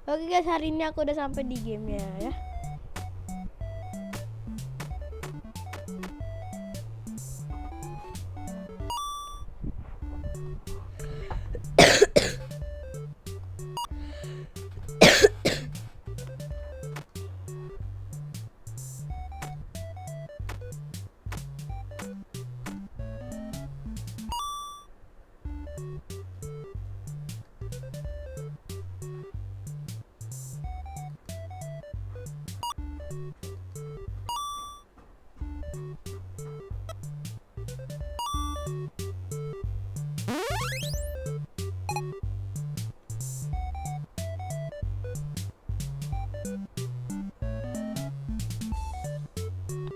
Oke guys, hari ini aku udah sampai di gamenya ya.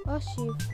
Oh shift.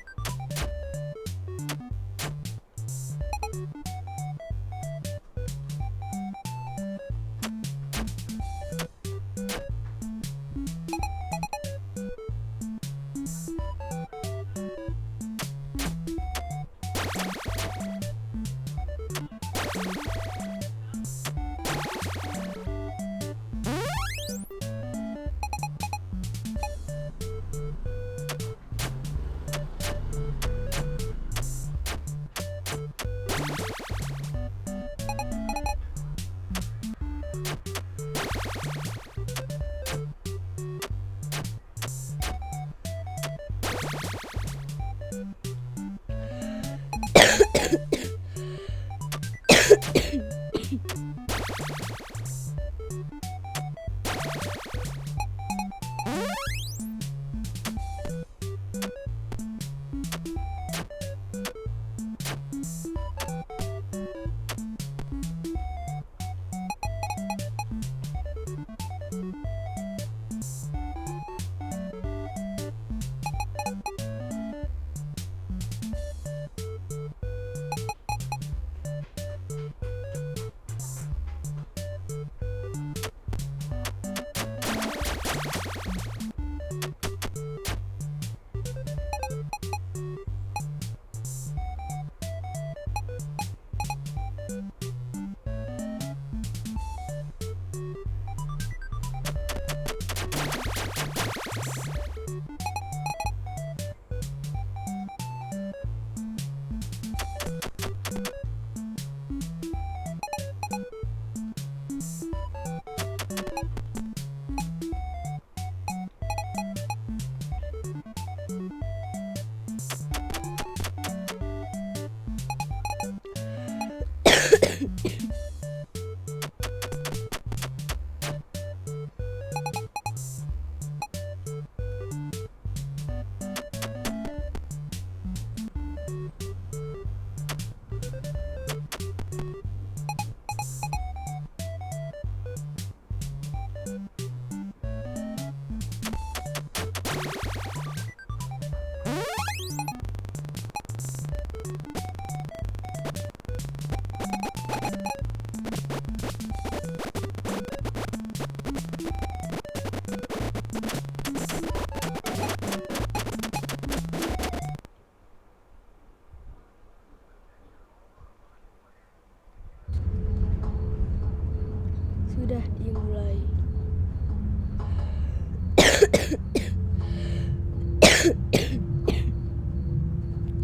Sudah dimulai.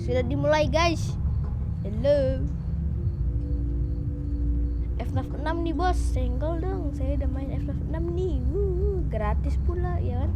Sudah dimulai guys. Hello. Fnaf 6 nih bos, senggol dong. Saya udah main Fnaf 6 nih. Gratis pula ya kan.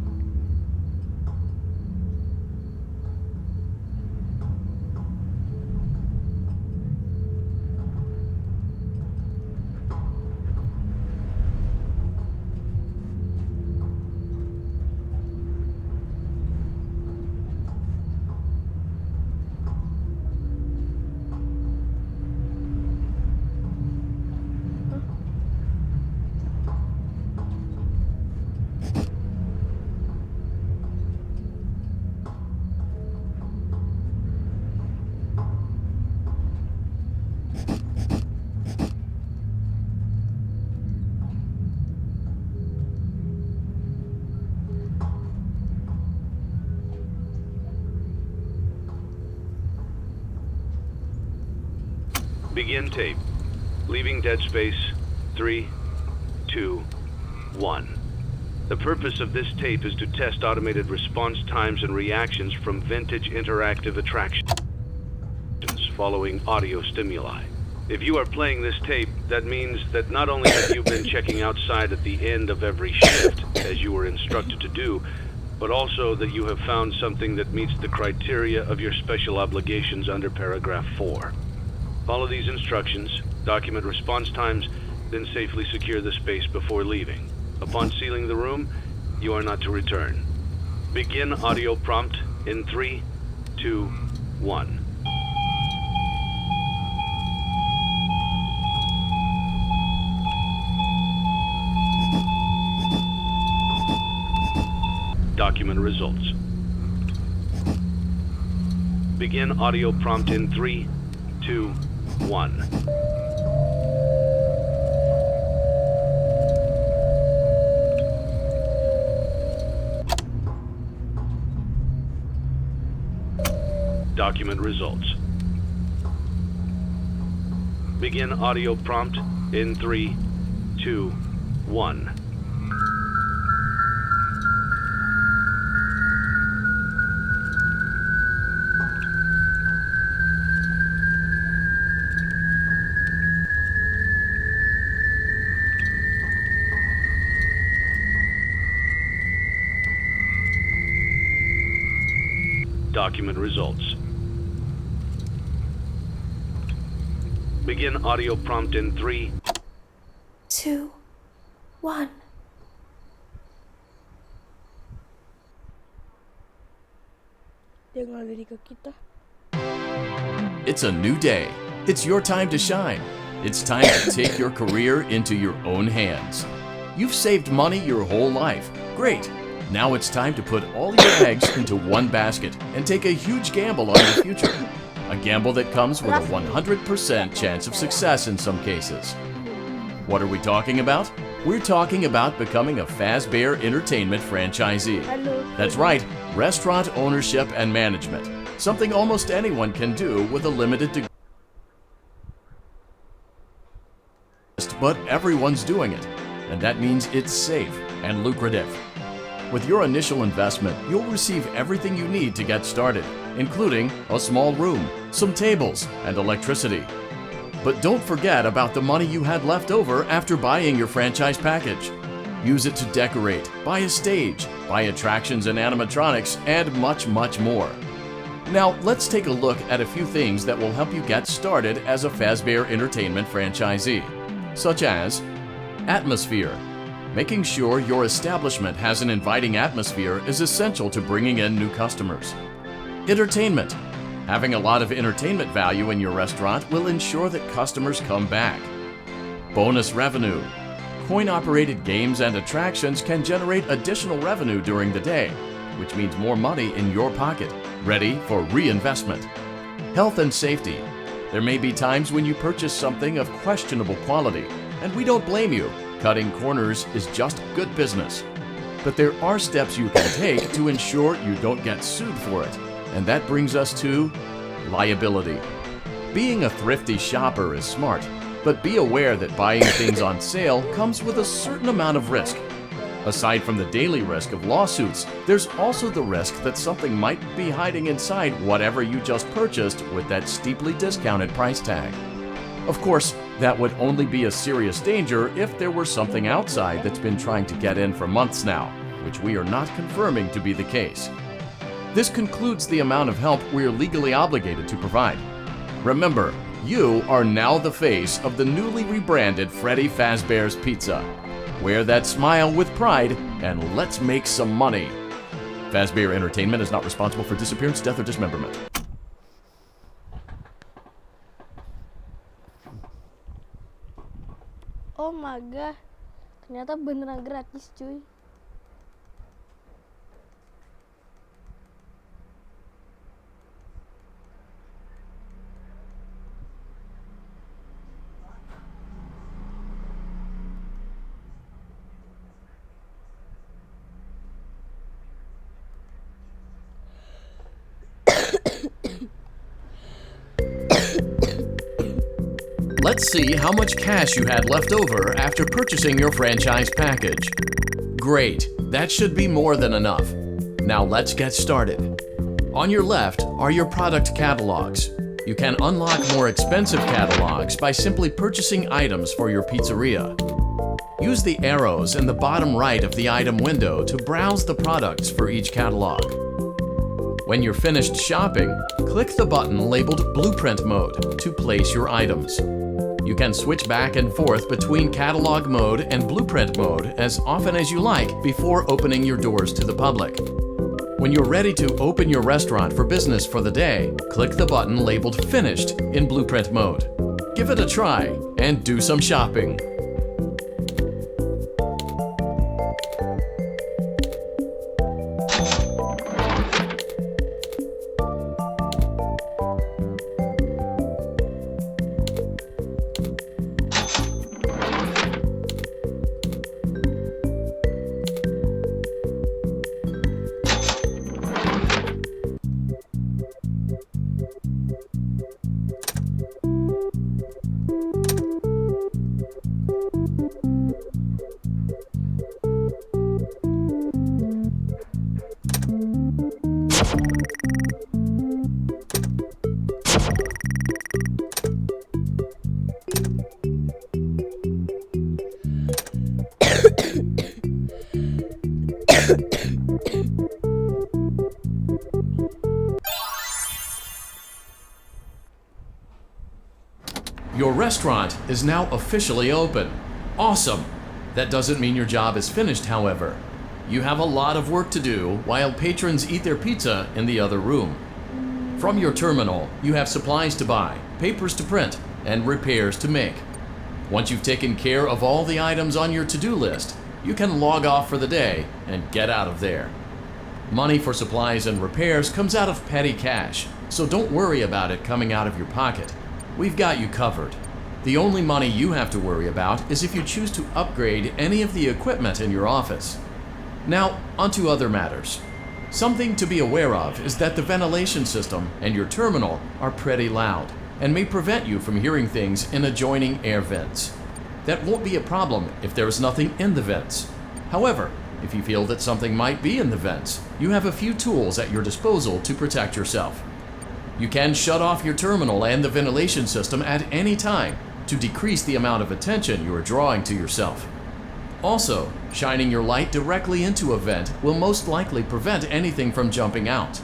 Begin tape. Leaving dead space. 3, 2, 1. The purpose of this tape is to test automated response times and reactions from vintage interactive attractions following audio stimuli. If you are playing this tape, that means that not only have you been checking outside at the end of every shift, as you were instructed to do, but also that you have found something that meets the criteria of your special obligations under paragraph 4. Follow these instructions, document response times, then safely secure the space before leaving. Upon sealing the room, you are not to return. Begin audio prompt in 3, 2, 1. Document results. Begin audio prompt in 3, 2, 1. Document results. Begin audio prompt in 3, 2, 1. Document results. Begin audio prompt in 3, 2, 1. Dia ngaliri ke kita. It's a new day. It's your time to shine. It's time to take your career into your own hands. You've saved money your whole life. Great. Now it's time to put all your eggs into one basket and take a huge gamble on your future. A gamble that comes with a 100% chance of success in some cases. What are we talking about? We're talking about becoming a Fazbear Entertainment franchisee. That's right, restaurant ownership and management. Something almost anyone can do with a limited degree. But everyone's doing it, and that means it's safe and lucrative. With your initial investment, you'll receive everything you need to get started, including a small room, some tables, and electricity. But don't forget about the money you had left over after buying your franchise package. Use it to decorate, buy a stage, buy attractions and animatronics, and much, much more. Now, let's take a look at a few things that will help you get started as a Fazbear Entertainment franchisee, such as atmosphere. Making sure your establishment has an inviting atmosphere is essential to bringing in new customers. Entertainment. Having a lot of entertainment value in your restaurant will ensure that customers come back. Bonus revenue. Coin-operated games and attractions can generate additional revenue during the day, which means more money in your pocket, ready for reinvestment. Health and safety. There may be times when you purchase something of questionable quality, and we don't blame you. Cutting corners is just good business. But there are steps you can take to ensure you don't get sued for it. And that brings us to liability. Being a thrifty shopper is smart, but be aware that buying things on sale comes with a certain amount of risk. Aside from the daily risk of lawsuits, there's also the risk that something might be hiding inside whatever you just purchased with that steeply discounted price tag. Of course, that would only be a serious danger if there were something outside that's been trying to get in for months now, which we are not confirming to be the case. This concludes the amount of help we are legally obligated to provide. Remember, you are now the face of the newly rebranded Freddy Fazbear's Pizza. Wear that smile with pride and let's make some money. Fazbear Entertainment is not responsible for disappearance, death, or dismemberment. Oh my god, ternyata beneran gratis cuy. Let's see how much cash you had left over after purchasing your franchise package. Great, That should be more than enough. Now let's get started. On your left are your product catalogs. You can unlock more expensive catalogs by simply purchasing items for your pizzeria. Use the arrows in the bottom right of the item window to browse the products for each catalog. When you're finished shopping, click the button labeled Blueprint Mode to place your items. You can switch back and forth between Catalog Mode and Blueprint Mode as often as you like before opening your doors to the public. When you're ready to open your restaurant for business for the day, click the button labeled Finished in Blueprint Mode. Give it a try and do some shopping. Your restaurant is now officially open. Awesome! That doesn't mean your job is finished, however. You have a lot of work to do while patrons eat their pizza in the other room. From your terminal, you have supplies to buy, papers to print, and repairs to make. Once you've taken care of all the items on your to-do list, you can log off for the day and get out of there. Money for supplies and repairs comes out of petty cash, so don't worry about it coming out of your pocket. We've got you covered. The only money you have to worry about is if you choose to upgrade any of the equipment in your office. Now, onto other matters. Something to be aware of is that the ventilation system and your terminal are pretty loud and may prevent you from hearing things in adjoining air vents. That won't be a problem if there is nothing in the vents. However, if you feel that something might be in the vents, you have a few tools at your disposal to protect yourself. You can shut off your terminal and the ventilation system at any time to decrease the amount of attention you are drawing to yourself. Also, shining your light directly into a vent will most likely prevent anything from jumping out.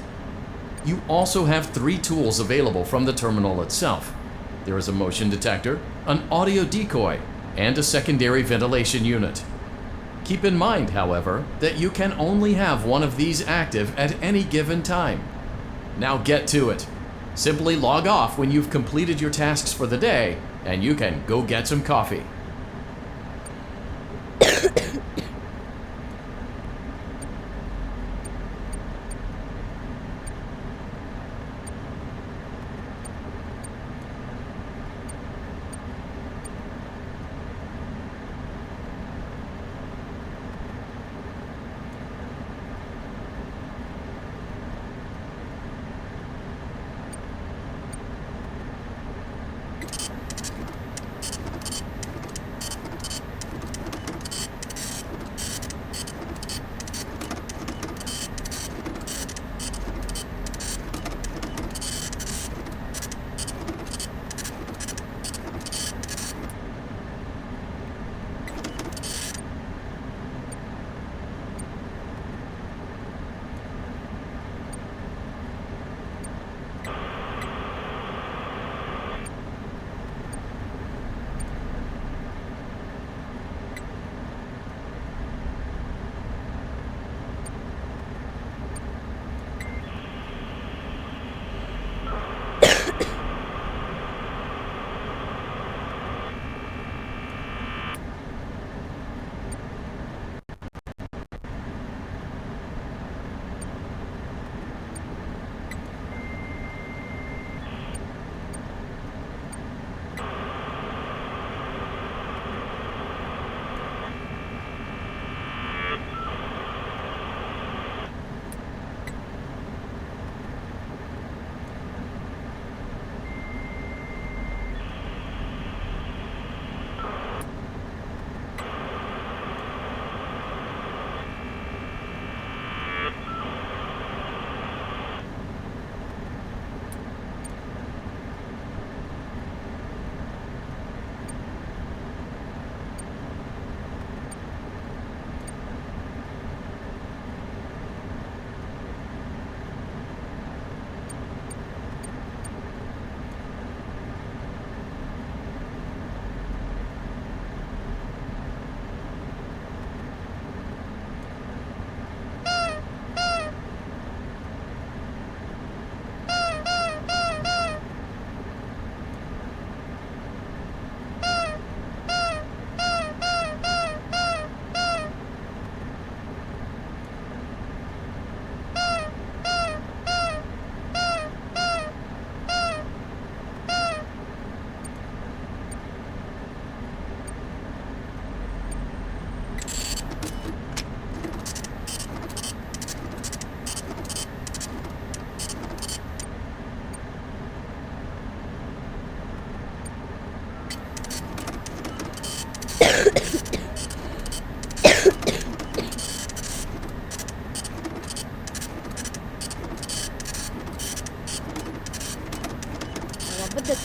You also have 3 tools available from the terminal itself. There is a motion detector, an audio decoy, and a secondary ventilation unit. Keep in mind, however, that you can only have one of these active at any given time. Now get to it. Simply log off when you've completed your tasks for the day, and you can go get some coffee.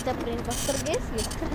kita print poster guys gitu.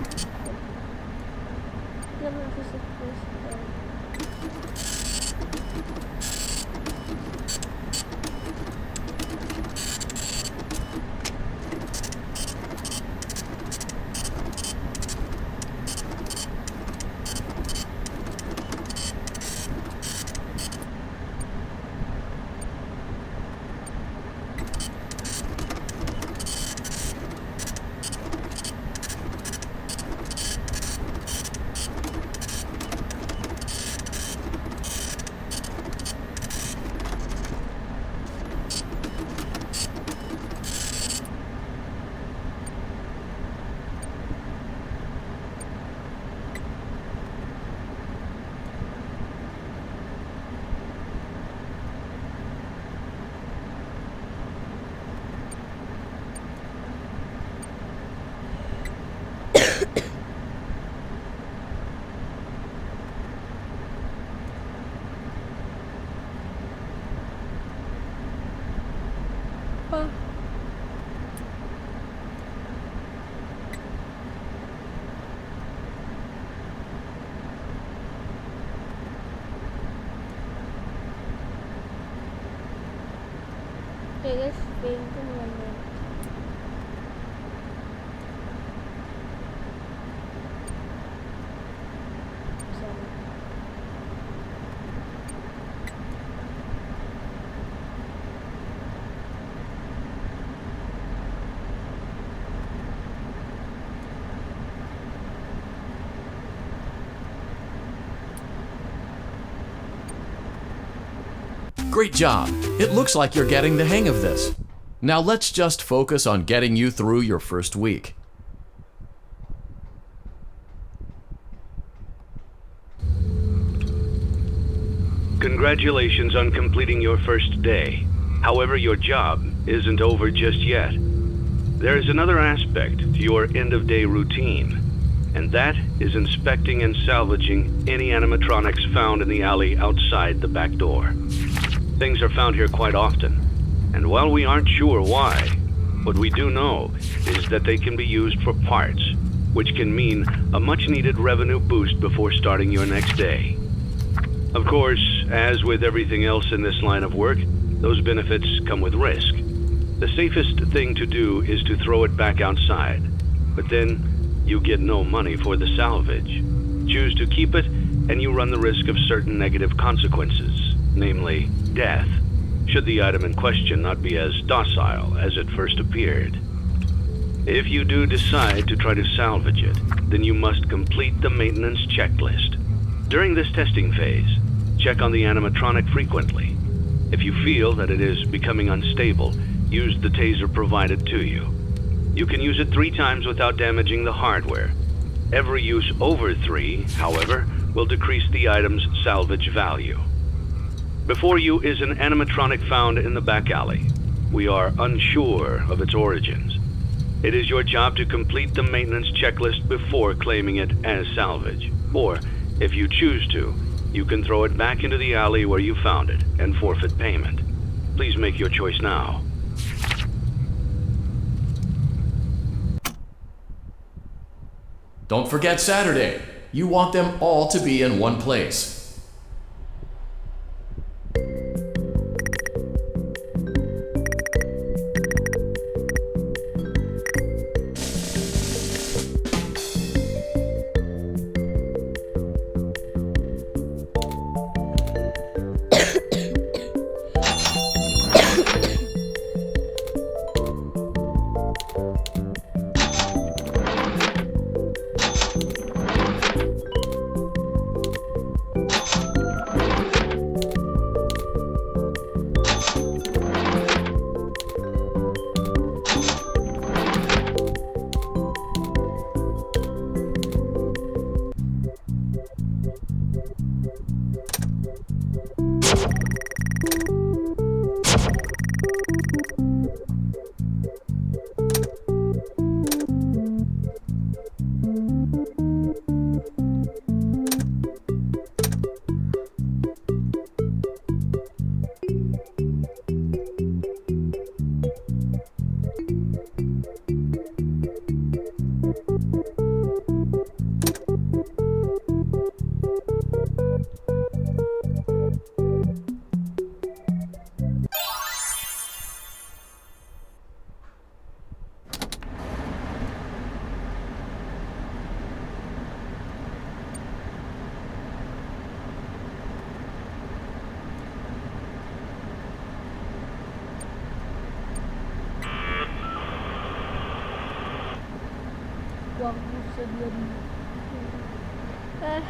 Oke guys, pintu mulai. Great job! It looks like you're getting the hang of this. Now let's just focus on getting you through your first week. Congratulations on completing your first day. However, your job isn't over just yet. There is another aspect to your end-of-day routine, and that is inspecting and salvaging any animatronics found in the alley outside the back door. Things are found here quite often, and while we aren't sure why, what we do know is that they can be used for parts, which can mean a much-needed revenue boost before starting your next day. Of course, as with everything else in this line of work, those benefits come with risk. The safest thing to do is to throw it back outside, but then you get no money for the salvage. Choose to keep it, and you run the risk of certain negative consequences, namely death, should the item in question not be as docile as it first appeared. If you do decide to try to salvage it, then you must complete the maintenance checklist. During this testing phase, check on the animatronic frequently. If you feel that it is becoming unstable, use the taser provided to you. You can use it 3 times without damaging the hardware. Every use over 3, however, will decrease the item's salvage value. Before you is an animatronic found in the back alley. We are unsure of its origins. It is your job to complete the maintenance checklist before claiming it as salvage. Or, if you choose to, you can throw it back into the alley where you found it and forfeit payment. Please make your choice now. Don't forget Saturday. You want them all to be in one place. dua dulu. Ah.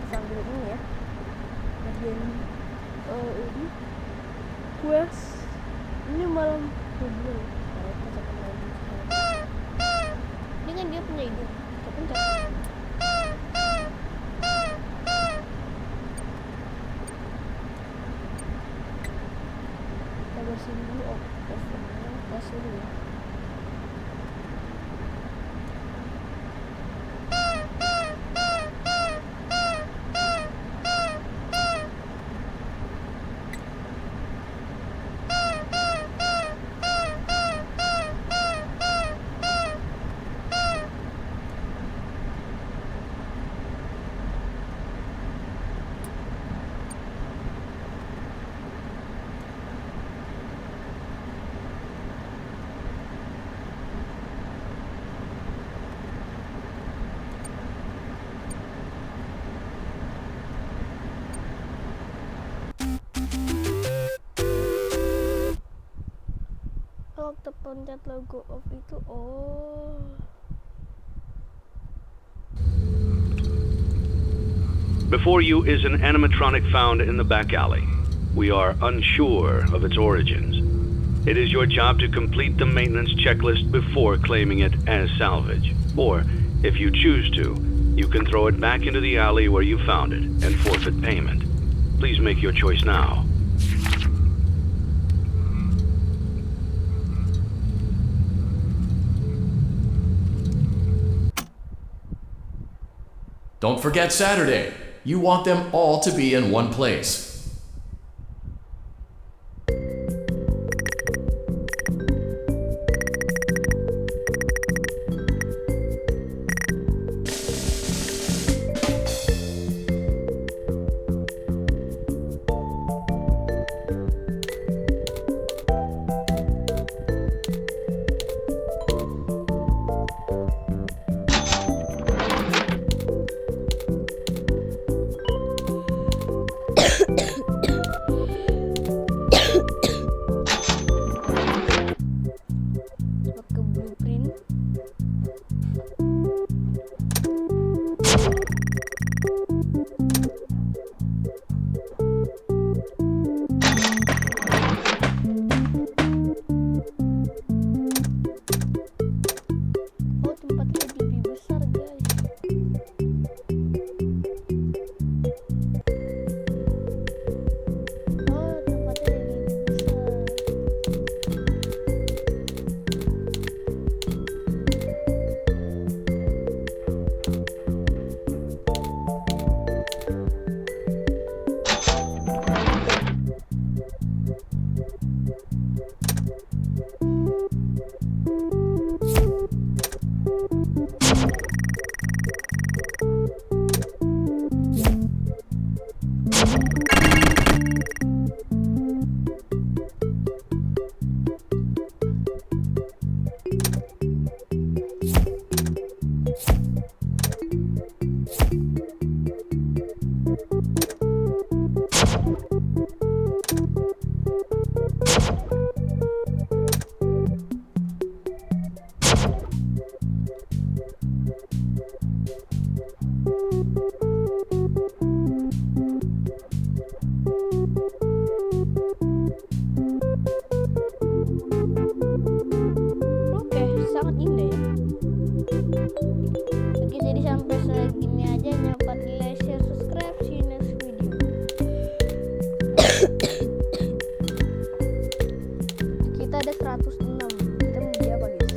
Sambil ini ya, bagian ini quest ini malam kedua ya. Kita coba lagi sekarang. Ini kan dia punya hidung, kita pencet. Kita bersihin dulu ovennya, gas dulu ya. Kalau kita pencet logo off itu, oh. Before you is an animatronic found in the back alley. We are unsure of its origins. It is your job to complete the maintenance checklist before claiming it as salvage. Or, if you choose to, you can throw it back into the alley where you found it and forfeit payment. Please make your choice now. Don't forget Saturday. You want them all to be in one place. Oke, jadi sampai segini aja. Jangan lupa di like, share, subscribe. See you next video. Kita ada 106. Kita mau beli apa, guys?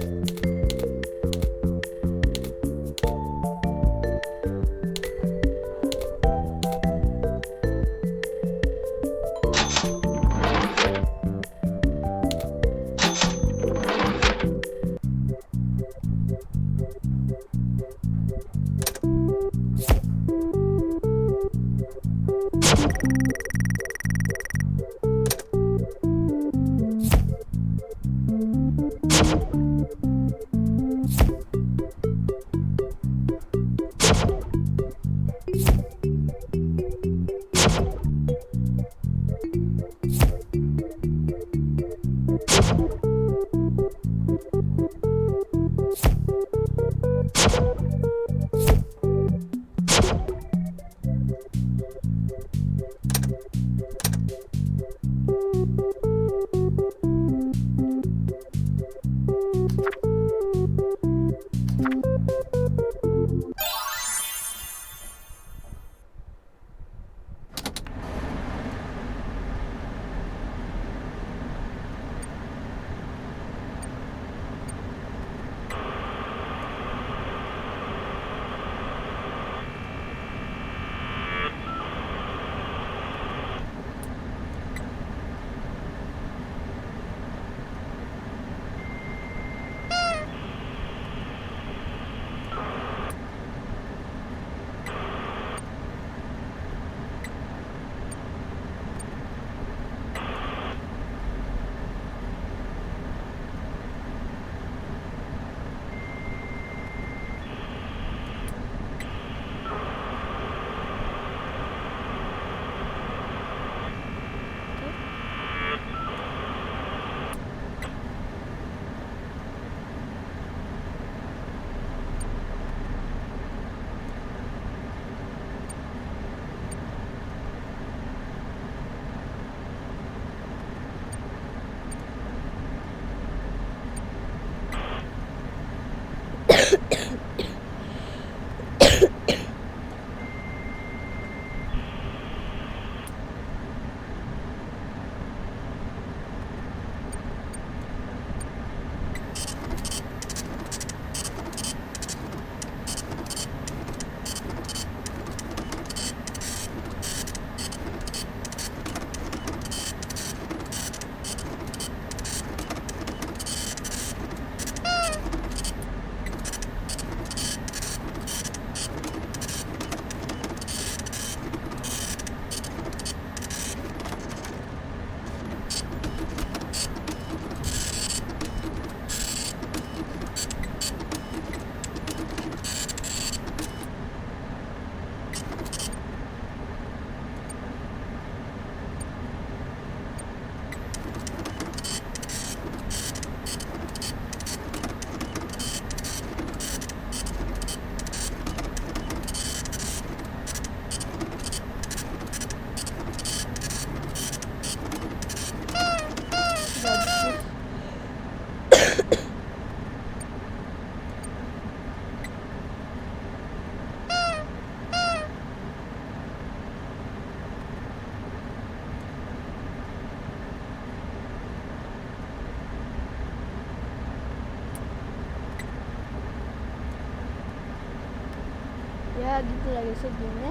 Ya gitu lah guys gamenya.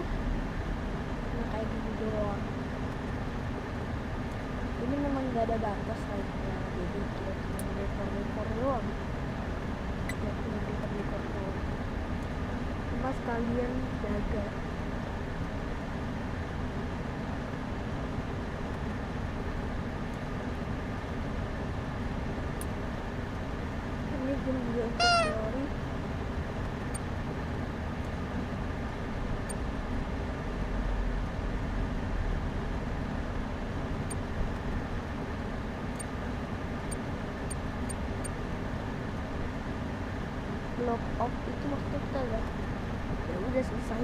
Nah kayak gitu doang. Ini memang gak ada batas like-nya, jadi kita cuma dekor-dekor doang. Ya cuma dekor-dekor doang. Cuma sekalian jaga. Ini game juga untuk teori. Lock off itu maksudnya kita ya udah selesai.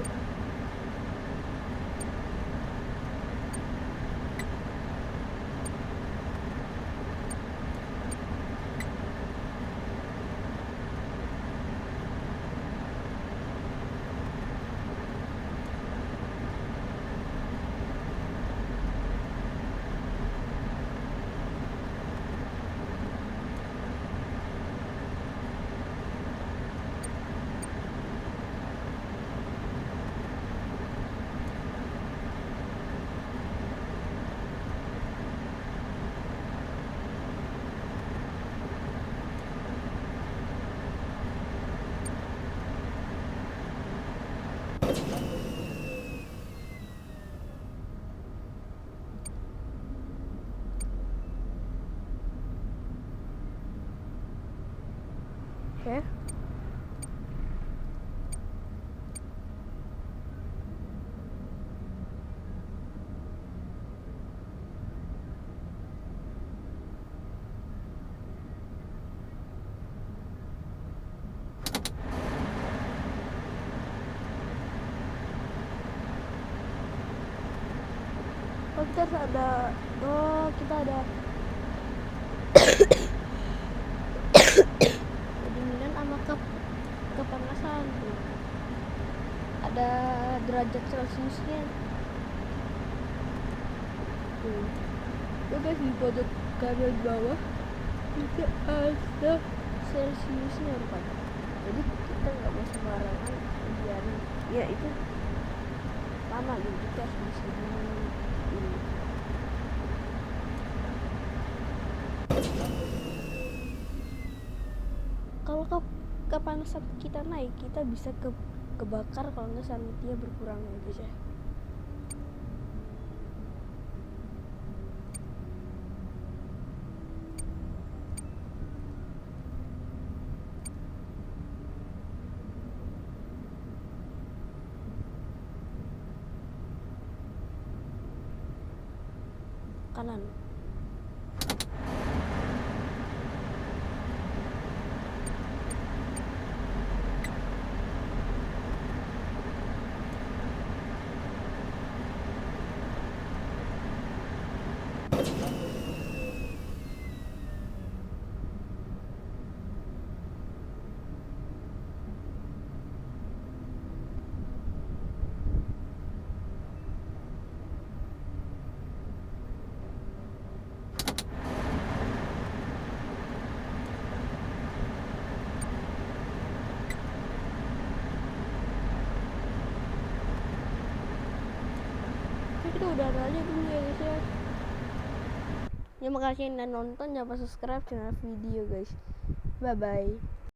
terus ada, oh kita ada kedinginan sama kepanasan tuh. Ada derajat celciusnya tuh. Tuh guys, di pojok kanan bawah itu ada celciusnya rupanya. Jadi kita nggak mau sembarangan biar ya itu lama gitu, kita harus di sini ini. Kalau kepanasan kita naik, kita bisa kebakar kalau nggak sanitnya berkurang ya guys ya. Kanan. Kita udah aja dulu ya guys ya. Terima kasih yang udah nonton, jangan lupa subscribe channel video guys. Bye bye.